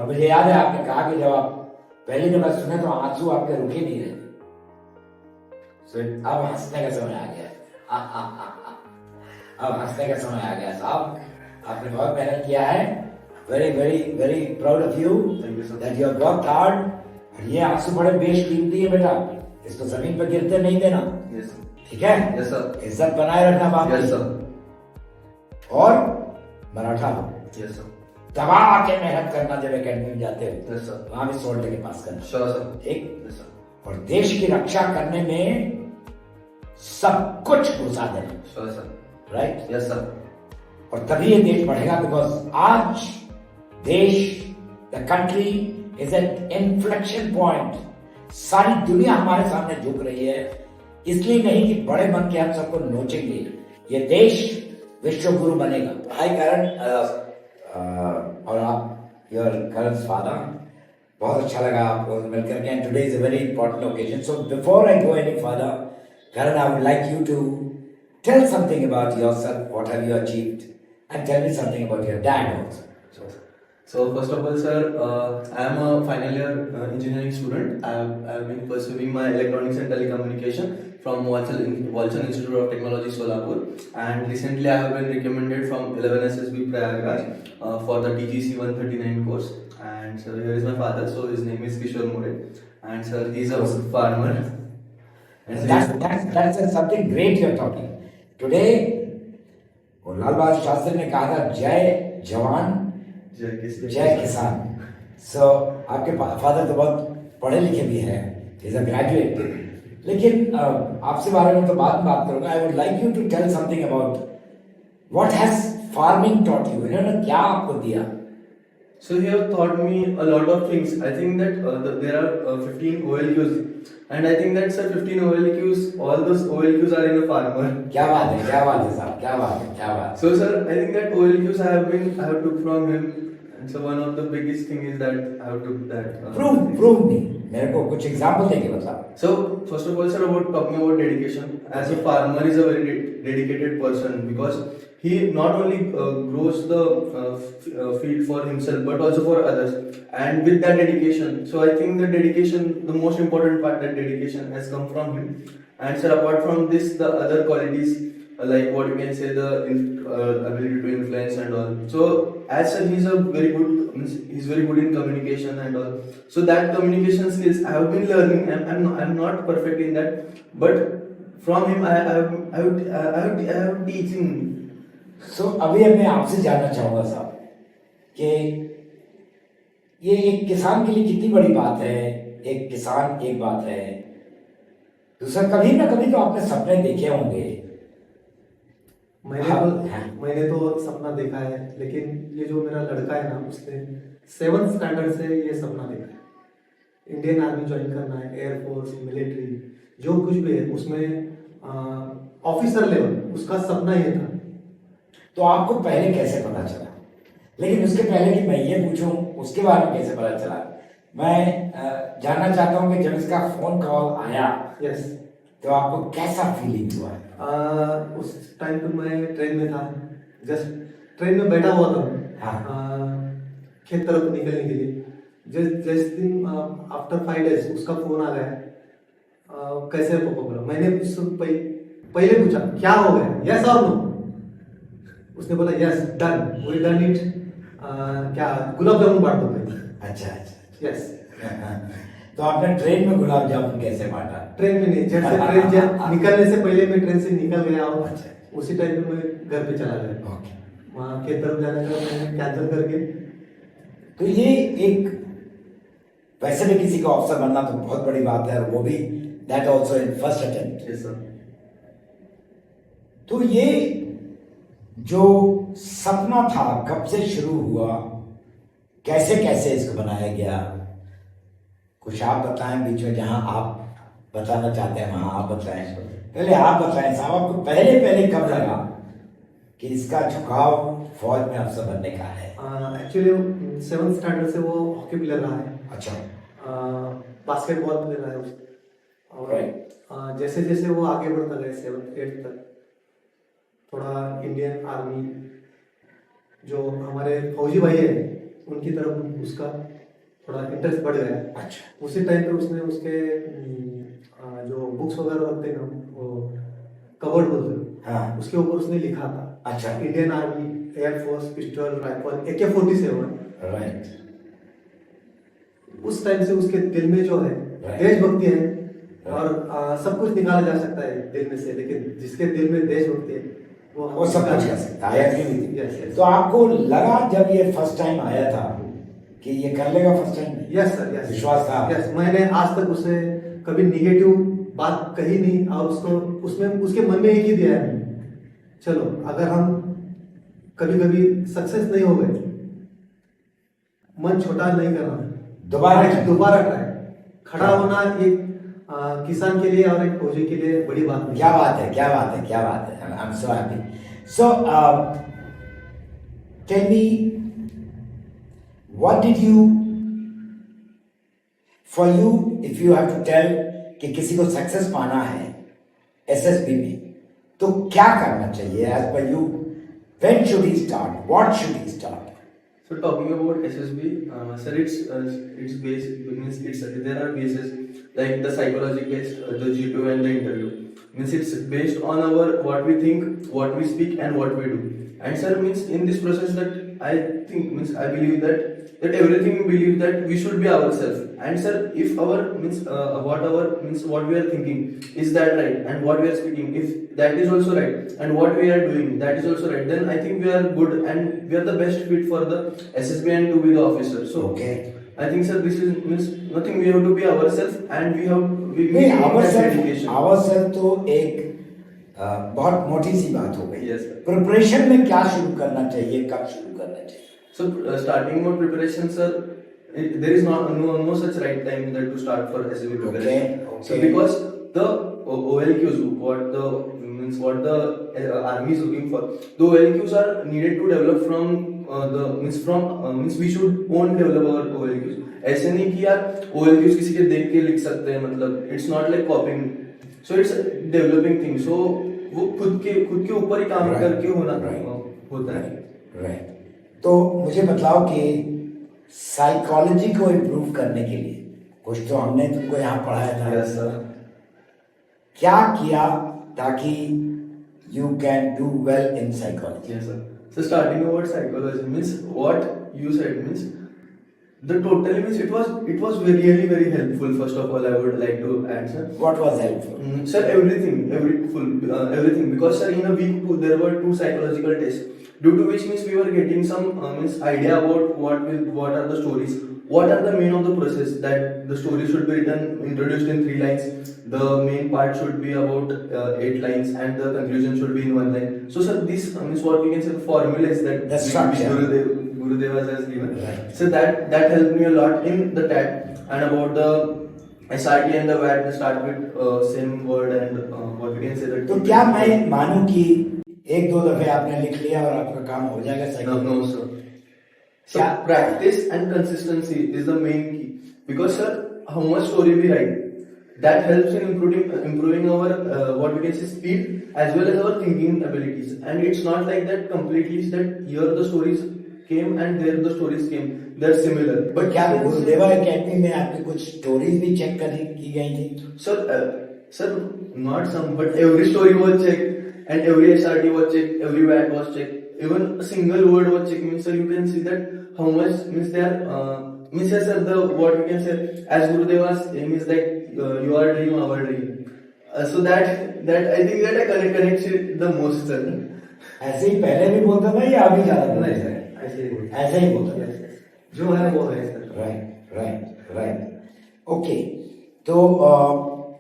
मुझे याद है आपने कहा कि जब आप पहली दफा सुने तो आंसू आपके रुके नहीं रहे। अब हंसने का समय आ गया। अब हंसने का समय आ गया साहब, आपने बहुत मेहनत किया है। Very very very proud of you that you have worked hard. ये आंसू बड़े बेशकीमती है बेटा, इसको जमीन पर गिरते नहीं देना। ठीक है? Yes sir. इज्जत बनाए रखना बाप यस की। सर। और मराठा हो, यस सर। दबा के मेहनत करना, जब एकेडमी में जाते हो यस सर। वहां भी सोल्ड के पास करना। Sure sir. ठीक? Yes sir. और देश की रक्षा करने में सब कुछ घुसा देना। Sure sir. Right? Yes sir. और तभी ये देश बढ़ेगा, बिकॉज आज देश, the country is at inflection point. सारी दुनिया हमारे सामने झुक रही है, इसलिए नहीं कि बड़े बन के हम सबको नोचेंगे, ये देश विश्व गुरु बनेगा। हाय करण, और आप योर करण फादर, बहुत अच्छा लगा आपको मिलकर के। And today is a very important occasion, so before I go any further, Karan, I would like you to tell something about yourself, what have you achieved, and tell me something about your dad also. So first of all, sir, I am a final year engineering student. I have been pursuing my electronics and telecommunication from Walchand Institute of Technology, Solapur, and recently I have been recommended from 11 SSB Prayagraj for the TGC 139 course. And so here is my father. So his name is Kishore More, and sir, he is a farmer. And That's something great you're talking. Today, Lal Bahadur Shastri ने कहा था, जय जवान जय किसान। सो आपके father तो बहुत पढ़े लिखे भी हैं, इज अ ग्रेजुएट। लेकिन आपसे बारे में तो बाद में बात करूंगा। I would like you to tell something about what has farming taught you. इन्होंने क्या आपको दिया? So he have taught me a lot of things. I think that there are 15 OLQs, and I think that sir 15 OLQs, all those OLQs are in a farmer. क्या बात है, क्या बात है साहब, क्या बात है, क्या बात है। So sir, I think that OLQs I have took from him, and so one of the biggest thing is that I have took that. Prove me, मेरे को कुछ एग्जांपल देके बता। So first of all, sir, about talking about dedication. As a farmer is a very dedicated person, because he not only grows the field for himself but also for others, and with that dedication, so I think the dedication, the most important part, that dedication has come from him. And sir, apart from this, the other qualities, like what you can say, the ability to influence and all. So as sir, he's very good in communication and all. So that communication skills I have been learning. I'm not perfect in that, but from him I have teaching. सो अभी मैं आपसे जानना चाहूंगा साहब कि ये एक किसान के लिए कितनी बड़ी बात है। एक किसान एक बात है, दूसरा कभी ना कभी तो आपने सपने देखे होंगे। मैंने तो सपना देखा है, लेकिन ये जो मेरा लड़का है ना, उसने 7th स्टैंडर्ड से ये सपना देखा है, इंडियन आर्मी ज्वाइन करना है, एयरफोर्स, मिलिट्री, जो कुछ भी है उसमें ऑफिसर लेवल, उसका सपना ये था। तो आपको पहले कैसे पता चला? लेकिन उसके पहले कि मैं ये पूछूं, उसके बारे में कैसे पता चला, मैं जानना चाहता हूं कि जब इसका फोन कॉल आया, यस, तो आपको कैसा फीलिंग हुआ? उस टाइम पे मैं ट्रेन में था, जस्ट ट्रेन में बैठा हुआ था। हाँ। खेत तरफ निकलने के लिए जस्ट दिन आफ्टर 5 days उसका फोन आ गया। कैसे पापा बोला, मैंने पहले पूछा क्या हो गया, यस और नो। उसने बोला yes, done, we done it. क्या गुलाब जामुन बांट दो पहले। अच्छा अच्छा, यस। तो आपने ट्रेन में गुलाब जामुन कैसे बांटा? ट्रेन में नहीं, जैसे ट्रेन निकलने से पहले मैं ट्रेन से निकल गया और अच्छा। उसी टाइम पे मैं घर पे चला गया। ओके। वहाँ खेत तरफ जाने का मैंने कैंसिल करके। तो ये एक, वैसे भी किसी का ऑफिसर बनना तो बहुत बड़ी बात है, और वो भी that also in first attempt. Yes sir. तो ये जो सपना था कब से शुरू हुआ, कैसे कैसे इसको बनाया गया, कुछ आप बताएं बीच में, जहां आप बताना चाहते हैं वहां आप बताएं। पहले आप बताएं साहब, आपको पहले कब लगा कि इसका झुकाव फौज में अफसर बनने का है? एक्चुअली 7th स्टैंडर्ड से वो हॉकी प्लेयर रहा है। अच्छा। बास्केटबॉल प्लेयर रहा है। और जैसे जैसे वो आगे बढ़ता गया 7th 8th तक, थोड़ा इंडियन आर्मी, जो हमारे फौजी भाई है उनकी तरफ उसका थोड़ा इंटरेस्ट बढ़ गया। अच्छा। उसी टाइम पे उसने उसके जो बुक्स वगैरह रखते हैं ना, वो कवर्ड बोलते हैं, हाँ। उसके ऊपर उसने लिखा था अच्छा। Indian army, air force, pistol, rifle, AK-47। Right. उस टाइम से उसके दिल में जो है Right. देशभक्ति है। और सब कुछ निकाला जा सकता है दिल में से, लेकिन जिसके दिल में देशभक्ति है वो सब कुछ कर सकता है। I agree with you. Yes तो आपको लगा जब ये फर्स्ट टाइम आया था कि ये कर लेगा first time? Yes sir, yes विश्वास था? यस। मैंने आज तक उसे कभी निगेटिव बात कही नहीं, और उसको उसमें उसके मन में एक ही दिया है, चलो अगर हम कभी कभी सक्सेस नहीं हो गए, मन छोटा नहीं करना, दोबारा ट्राई। खड़ा होना एक किसान के लिए और एक फौजी के लिए बड़ी बात नहीं। क्या बात है, क्या बात है, क्या बात है। I am so happy. So tell me, what did you, for you, if you have to tell कि किसी को सक्सेस पाना है एसएसबी में, तो क्या करना चाहिए as per you? When should he start, what should he start? So talking about SSB, sir, it's based, means it's there are bases like the psychology based, the G2 and the interview. Means it's based on our what we think, what we speak, and what we do. And sir, means in this process that I think, means I believe that everything we believe that we should be ourselves. And sir, if our means what we are thinking is that right, and what we are speaking, if that is also right, and what we are doing that is also right, then I think we are good and we are the best fit for the SSB and to be the officer. So Okay. I think sir, this is means nothing, we have to be ourselves and we नहीं, ourself तो एक बहुत मोटी सी बात हो गई। Yes, sir. Preparation में क्या शुरू करना चाहिए, कब शुरू करना चाहिए? So starting with preparation, sir, there is no such right time that to start for SSB preparation. Okay. So because the OLQs, what the army is looking for, the OLQs are needed to develop from means we should own develop our OLQs. ऐसे नहीं कि यार OLQs किसी के देख के लिख सकते हैं, मतलब it's not like copying. So it's a developing thing. So वो खुद के ऊपर ही काम करके होता है। राइट। तो मुझे बताओ कि साइकोलॉजी को इम्प्रूव करने के लिए कुछ तो हमने तुमको यहाँ पढ़ाया था। Yes, sir. क्या किया ताकि you can do well in psychology? Yes, sir. So starting about psychology means what you said means the totally means it was really very helpful. First of all, I would like to answer. What was helpful? Sir, everything because sir in a week there were 2 psychological tests, due to which means we were getting some means idea about what are the stories, what are the main of the process, that the story should be written, introduced in 3 lines, the main part should be about 8 lines, and the conclusion should be in 1 line. So sir, this means what we can say the formula is that the structure Gurudevas has given. Right. So that helped me a lot in the TAT. And about the SRT and the VAT, they start with same word and what we can say that. तो क्या मैं मानूं कि 1-2 दफे आपने लिख लिया और आपका काम हो जाएगा psychology? No, sir. So practice and consistency is the main key, because sir, how much story we write, that helps in improving our what we can say speed as well as our thinking abilities. And it's not like that completely that here the stories came and there the stories came, they're similar. But क्या गुरुदेवा academy में आपकी कुछ stories भी check की गई थी? Sir, not some, but every story was checked and every SRT was checked, every VAT was checked, even a single word was checked. Means sir, you can see that how much means they are means yes, sir, the what we can say as Gurudeva's aim is like your dream, our dream. So that I think that I connect it the most, sir. ऐसे ही पहले भी बोलता था या अभी ज्यादा? नहीं sir, ऐसे ही बोलता है। जो है वो है सर। राइट। ओके, तो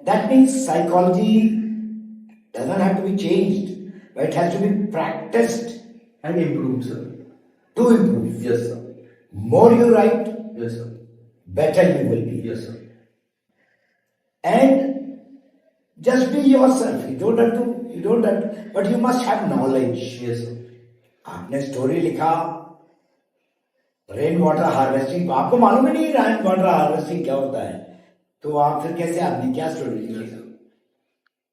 that means psychology doesn't have to be changed, but it has to be practiced and improved, sir. To improve. Yes, sir. More you write, yes, sir, better you will be. Yes, sir. And just be yourself. You don't have to, but you must have knowledge. Yes, sir. आपने story लिखा rain water harvesting, आपको मालूम ही नहीं rain water harvesting क्या होता है, तो आप फिर कैसे आपने क्या स्टोरी लिखी?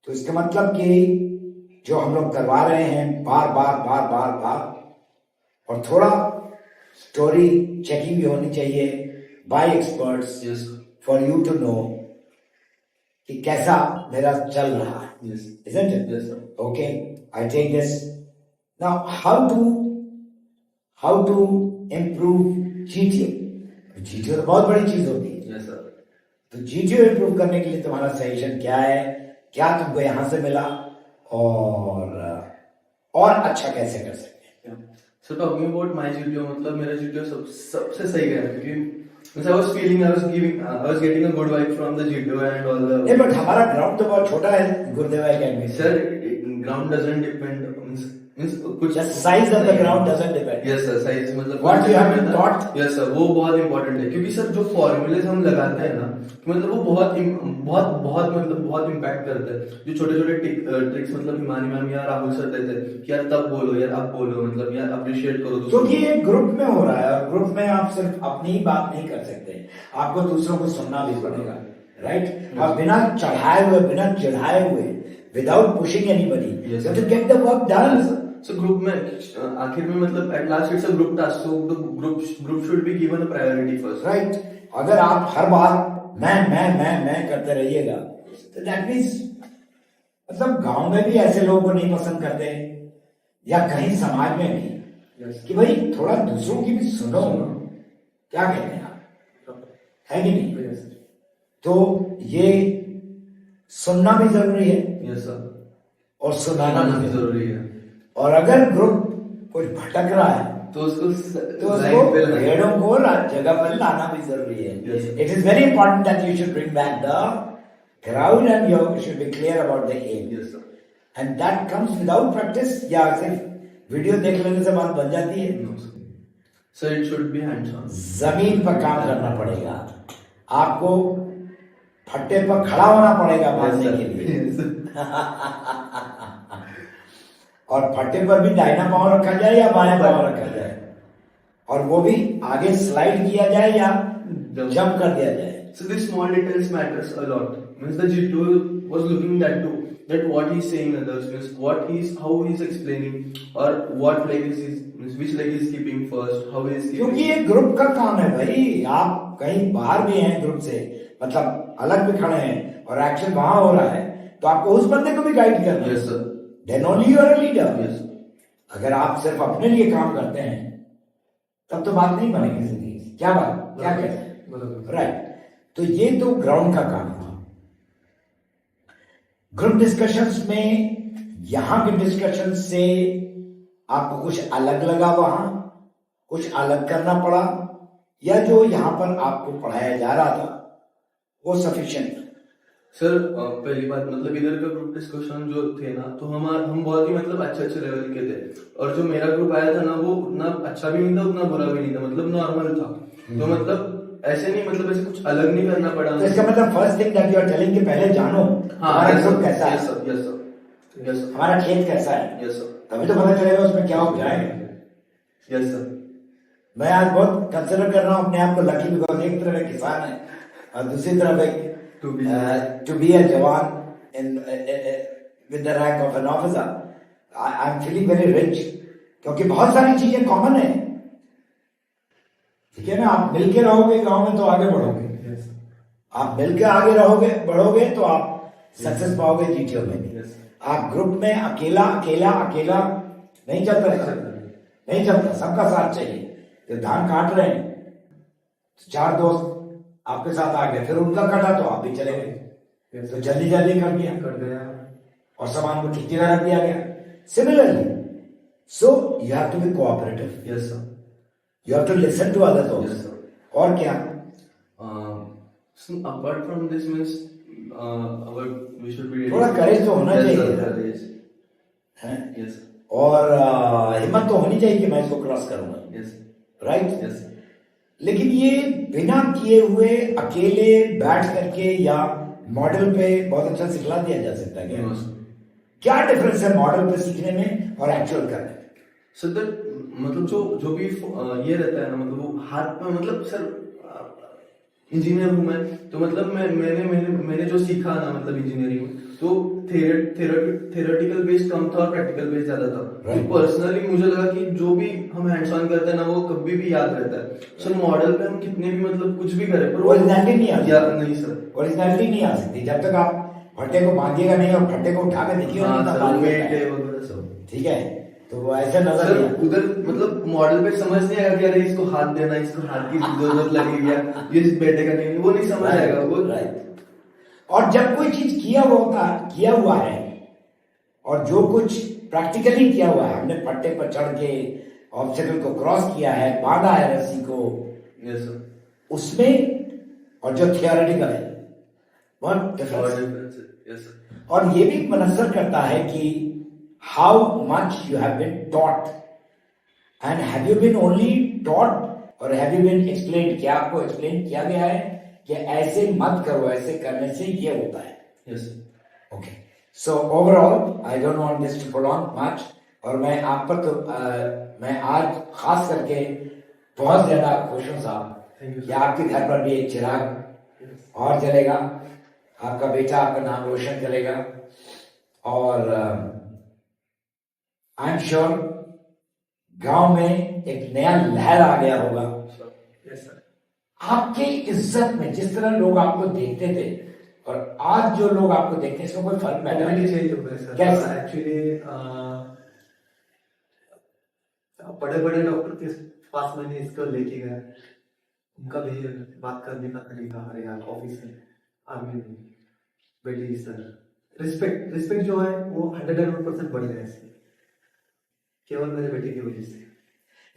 तो इसका मतलब कि जो हम लोग करवा रहे हैं बार बार और थोड़ा स्टोरी चेकिंग भी होनी चाहिए by experts Yes. For you to know कि कैसा मेरा चल रहा है. Yes. Isn't it? Yes, sir. Okay, I take this. Now, how to improve GTO? GTO तो बहुत बड़ी चीज होती है. Yes, sir. तो GTO improve करने के लिए तुम्हारा सजेशन क्या है? क्या तुमको यहाँ से मिला और अच्छा कैसे कर सकते हैं? So talking about my GTO, मतलब मेरा GTO सबसे सही गया क्योंकि I was getting a good vibe from the GTO and all the. नहीं, बट हमारा ग्राउंड तो बहुत छोटा है गुरुदेव academy. Sir, ground doesn't depend. Means कुछ. The size of the ground doesn't depend. Yes sir, size मतलब. What you have been taught? Yes sir, वो बहुत important है क्योंकि सर जो formulas हम लगाते हैं ना, मतलब वो बहुत impact करते हैं. जो छोटे-छोटे ट्रिक्स मतलब हिमानी मैम या राहुल सर देते हैं कि यार तब बोलो यार अब बोलो मतलब यार अप्रिशिएट करो. क्योंकि ये ग्रुप में हो रहा है और ग्रुप में आप सिर्फ अपनी ही बात नहीं कर सकते, आपको दूसरों को सुनना भी पड़ेगा, राइट? और बिना चढ़ाए हुए, बिना चिढ़ाए हुए, without pushing anybody, you have to get the work done. So group में आखिर में मतलब at last it's a group task, so the group should be given a priority first. Right. अगर आप हर बार मैं करते रहिएगा तो दैट मीन्स मतलब गांव में भी ऐसे लोगों को नहीं पसंद करते या कहीं समाज में भी कि भाई थोड़ा दूसरों की भी सुनो. क्या कहते हैं आप, है कि नहीं? तो ये सुनना भी जरूरी है. Yes sir. और सुनाना भी जरूरी है. और अगर ग्रुप कुछ भटक रहा है तो उसको भेड़ों को जगह पर लाना भी जरूरी है. It is very important that you should bring back the crowd and you should be clear about the aim. And that comes without practice. या सिर्फ वीडियो देख लेने से बात बन जाती है? Sir it should be hands on. जमीन पर काम करना पड़ेगा आपको, फट्टे पर खड़ा होना पड़ेगा मारने के लिए. और फट्टे पर भी दाहिना पांव रखा जाए या बाएं पांव रखा जाए, और वो भी आगे स्लाइड किया जाए या जंप कर दिया जाए. So these small details matters a lot. Means the G2 was looking that too, that what he's saying others, means how he's explaining, or what leg means which leg is keeping first, how he is keeping. क्योंकि ये group का काम है भाई. आप कहीं बाहर भी हैं ग्रुप से, मतलब अलग भी खड़े हैं और एक्शन वहां हो रहा है, तो आपको उस बंदे को भी गाइड करना है. Yes sir. Then only you are a leader. Yes. अगर आप सिर्फ अपने लिए काम करते हैं तब तो बात नहीं बनेगी जिंदगी. क्या बात, क्या कहते हैं? राइट. तो ये तो ग्राउंड का काम था. ग्रुप डिस्कशंस में यहां के डिस्कशन से आपको कुछ अलग लगा, वहां कुछ अलग करना पड़ा, या जो यहां पर आपको पढ़ाया जा रहा था वो सफिशिएंट? सर पहली बात मतलब इधर का ग्रुप डिस्कशन जो थे ना, तो हम बहुत ही मतलब अच्छे लेवल के थे. और जो मेरा ग्रुप आया था ना, वो उतना अच्छा भी नहीं था उतना बुरा भी नहीं था, मतलब नॉर्मल था. तो मतलब ऐसे नहीं, मतलब ऐसे कुछ अलग नहीं करना पड़ा. तो इसका मतलब first thing that you are telling कि पहले जानो हमारा ग्रुप कैसा है. Yes sir. हमारा खेत कैसा है. Yes sir. तभी तो पता चलेगा उसमें क्या हो जाएगा. Yes sir. मैं आज बहुत कंसिडर कर रहा हूँ अपने आप को लकी, बिकॉज एक तरफ एक किसान है और दूसरी तरफ एक to be a jawan in with the rank of an officer. I'm feeling very rich क्योंकि बहुत सारी चीजें कॉमन है. ठीक है ना? आप मिलके रहोगे गांव में तो आगे बढ़ोगे. आप मिलके आगे रहोगे बढ़ोगे तो आप सक्सेस पाओगे जीटीओ में भी. आप ग्रुप में अकेला नहीं चलता है. नहीं चलता. सबका साथ चाहिए. जब धान काट रहे हैं तो 4 दोस्त आपके साथ आ गए, फिर उनका कटा तो आप भी चले गए, तो जल्दी कर दिया और सामान को ठीक जगह रख दिया गया. Similarly, so you have to be cooperative. Yes sir. You have to listen to others also. और क्या? Apart from this means we should be थोड़ा करेज तो होना चाहिए. यस. और हिम्मत तो होनी चाहिए कि मैं इसको क्रॉस करूंगा. यस. राइट. यस. लेकिन ये बिना किए हुए अकेले बैठ करके या मॉडल पे बहुत अच्छा सिखला दिया जा सकता है क्या? क्या डिफरेंस है मॉडल पे सीखने में और एक्चुअल करने में? सर मतलब जो भी ये रहता है ना, मतलब वो हाथ में मतलब सर इंजीनियर हूँ मैं, तो मतलब मैंने जो सीखा ना मतलब इंजीनियरिंग में, तो थेरेटिकल बेस्ड कम था और प्रैक्टिकल बेस्ड ज्यादा था। तो Right. पर्सनली मुझे लगा कि जो भी हम हैंड्स ऑन करते हैं ना वो कभी भी याद रहता है। सर मॉडल पे हम कितने भी मतलब कुछ भी करें पर वो ओरिजिनलिटी नहीं आती। नहीं सर। ओरिजिनलिटी नहीं आ सकती जब तक आप फट्टे को बांधिएगा नहीं और फट्टे को उठा के देखिए हाँ कितना सर, भारी वेट होता है। है वगैरह सब। ठीक है, तो वो ऐसे नजर सर नहीं आता। उधर मतलब मॉडल पे समझ नहीं आएगा कि अरे इसको हाथ देना, इसको हाथ की जरूरत लगेगी या ये बैठेगा नहीं, वो नहीं समझ आएगा वो। राइट। और जब कोई चीज किया हुआ है और जो कुछ प्रैक्टिकली किया हुआ है, हमने पट्टे पर चढ़ के ऑब्स्टेकल को क्रॉस किया है, बांधा है रस्सी को, यस सर। उसमें और जो थियोरेटिकल है बहुत डिफरेंस है। Yes sir. और ये भी मनसर करता है कि how much you have been taught and have you been only taught और हैव यू बीन एक्सप्लेन, क्या आपको एक्सप्लेन किया गया है कि ऐसे मत करो, ऐसे करने से ये होता है। Yes okay, so overall I don't want this to prolong much. और मैं आप पर तो मैं आज खास करके बहुत ज्यादा खुश हूँ साहब Thank you, कि आपके घर पर भी एक चिराग और जलेगा, आपका बेटा आपका नाम रोशन करेगा और आई एम श्योर गांव में एक नया लहर आ गया होगा। Yes sir. आपके इज्जत में जिस तरह लोग आपको देखते थे और आज जो लोग आपको देखते हैं, इसमें कोई फर्क पैदा Completely नहीं। change हो गया सर। कैसे? एक्चुअली बड़े बड़े डॉक्टर के पास मैंने इसको लेके गया, उनका भी बात करने का तरीका, अरे यार ऑफिस में आर्मी में बेटी सर, रिस्पेक्ट जो है वो 101% बढ़ गया इससे, केवल मेरे बेटे की वजह से।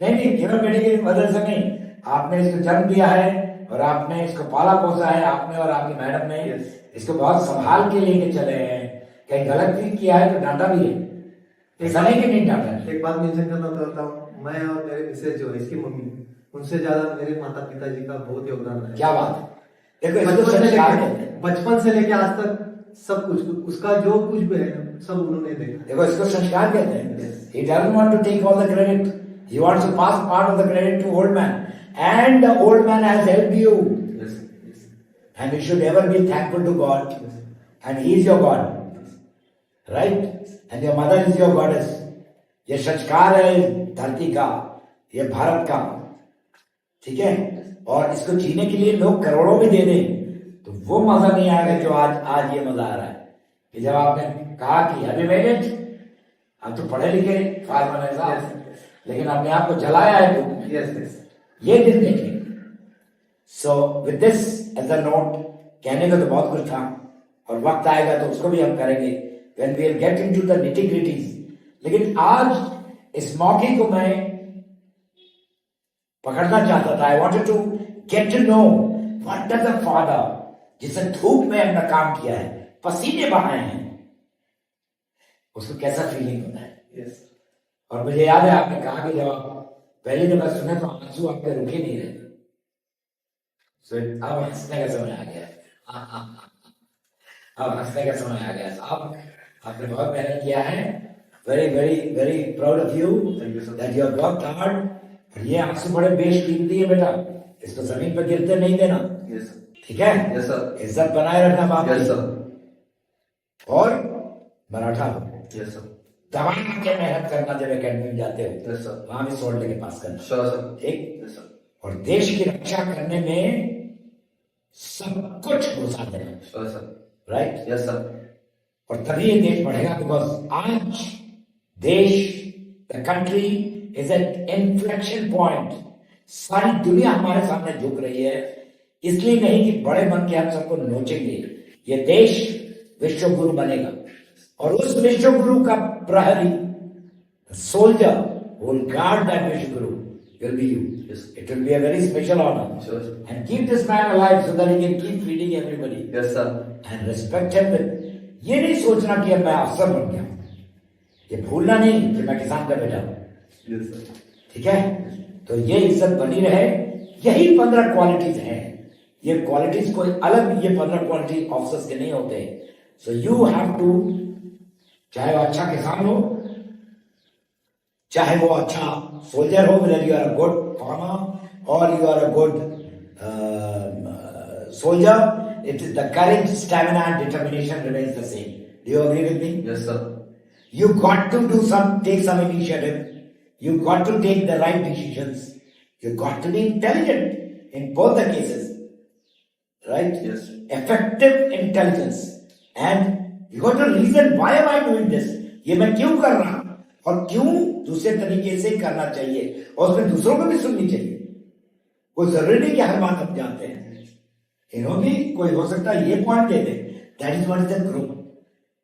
नहीं, केवल बेटे की वजह से नहीं, आपने इसको जन्म दिया है और आपने इसको पाला पोसा है, आपने और आपकी मैडम ने इसको बहुत संभाल के लेके चले हैं। कहीं गलत भी किया है तो डांटा भी है, ऐसा नहीं कि नहीं डांटा है। एक बात मेंशन करना चाहता हूँ, मैं और मेरे मिसेज जो है इसकी मम्मी, उनसे ज्यादा मेरे माता पिताजी का बहुत योगदान है। क्या बात है। देखो इसको संस्कार कहते हैं। बचपन से लेके आज तक सब कुछ, उसका जो कुछ भी है सब उन्होंने देखा। देखो इसको संस्कार कहते हैं। He doesn't want to take all the credit. He wants to pass part of the credit to old man. And the old man has helped you. Yes. And you should ever be thankful to God. And He is your God. Right? And your mother is your goddess. ये संस्कार है धरती का, ये भारत का। ठीक है? और इसको जीने के लिए लोग करोड़ों भी दे दें तो वो मजा नहीं आएगा जो आज ये मजा आ रहा है कि जब आपने कहा कि हैवी मेड इट, आप तो पढ़े लिखे फार्मर है साहब, लेकिन अपने आप को जलाया है तो यस ये दिन देखें। So with this as a note, कहने का तो बहुत कुछ था और वक्त आएगा तो उसको भी हम करेंगे when we will get into the nitty gritties. लेकिन आज इस मौके को मैं पकड़ना चाहता था। I wanted to get to know what does a father, जिसने धूप में अपना काम किया है, पसीने बहाए हैं, उसको कैसा फीलिंग होता है। यस। और मुझे याद है आपने कहा कि जब आप पहली दफा सुने तो आंसू आपके रुके नहीं रहे। अब हंसने का समय आ गया है। अब हंसने का समय आ गया साहब, आपने बहुत मेहनत किया है। Very very very proud of you that you have worked hard. और ये आंसू बड़े बेशकीमती है बेटा, इसको जमीन पर गिरते नहीं देना। यस ठीक है? Yes sir. इज्जत बनाए रखना बाप यस की। सर। और मराठा हो, यस सर। दवा के मेहनत करना, जब एकेडमी में जाते हो यस सर। वहां भी सोल्ड लेके पास करना। Sure sir. ठीक? Yes sir. और देश की रक्षा करने में सब कुछ घुसा देना। Sure sir. Right? Yes sir. और तभी ये देश बढ़ेगा, बिकॉज आज देश, the country is at inflection point. सारी दुनिया हमारे सामने झुक रही है, इसलिए नहीं कि बड़े बन के हम सबको नोचेंगे। ये देश विश्व गुरु बनेगा और उस विश्व गुरु का प्रहरी, soldier who will guard that विश्व गुरु will be you. Yes. It will be a very special honor. Sure, sir. And keep this man alive so that he can keep feeding everybody. Yes sir. And respect him with, ये नहीं सोचना कि अब मैं अफसर बन गया, ये भूलना नहीं कि मैं किसान का बेटा हूं। Yes sir. ठीक है? तो ये इज्जत बनी रहे। यही 15 क्वालिटीज हैं। ये क्वालिटीज कोई अलग, ये 15 क्वालिटी ऑफिसर्स के नहीं होते। सो यू हैव टू, चाहे वो अच्छा किसान हो, चाहे वो अच्छा सोल्जर हो, whether you are a good farmer or you are a good soldier, it is the courage, stamina, and determination remains the same. Do you agree with me? Yes, sir. You got to take some initiative. You got to take the right decisions. You got to be intelligent in both the cases. Right? Yes. Effective intelligence. And you got to reason, why am I doing this? ये मैं क्यों कर रहा हूं और क्यों दूसरे तरीके से करना चाहिए, और उसमें दूसरों को भी सुननी चाहिए. कोई जरूरी नहीं कि हर बात हम जानते हैं. भी कोई हो सकता है ये point they they. That is what is the group.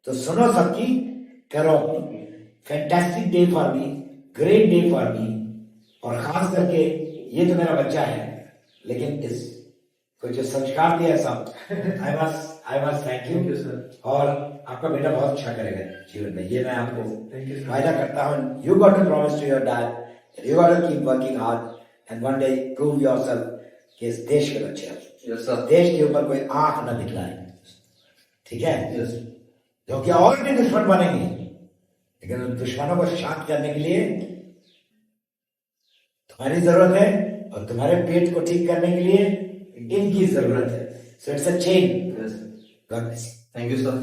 तो सुनो सबकी, करो. Fantastic day for me, great day for me. और खास करके ये तो मेरा बच्चा है, लेकिन इस को जो संस्कार दिया सब, I must thank Thank you you, sir. और आपका बेटा बहुत अच्छा करेगा जीवन में, ये मैं आपको Thank you, sir. वायदा करता हूँ. You got to promise to your dad, you got to keep working hard and one day prove yourself कि इस देश के बच्चे हैं. Yes, sir. देश के ऊपर कोई आंख न दिखलाए, ठीक है? Yes. जो कि और भी दुश्मन बनेंगे, लेकिन उन दुश्मनों को शांत करने के लिए तुम्हारी जरूरत है, और तुम्हारे पेट को ठीक करने के लिए इनकी जरूरत है. So it's a chain. Yes. God bless. Thank you, sir.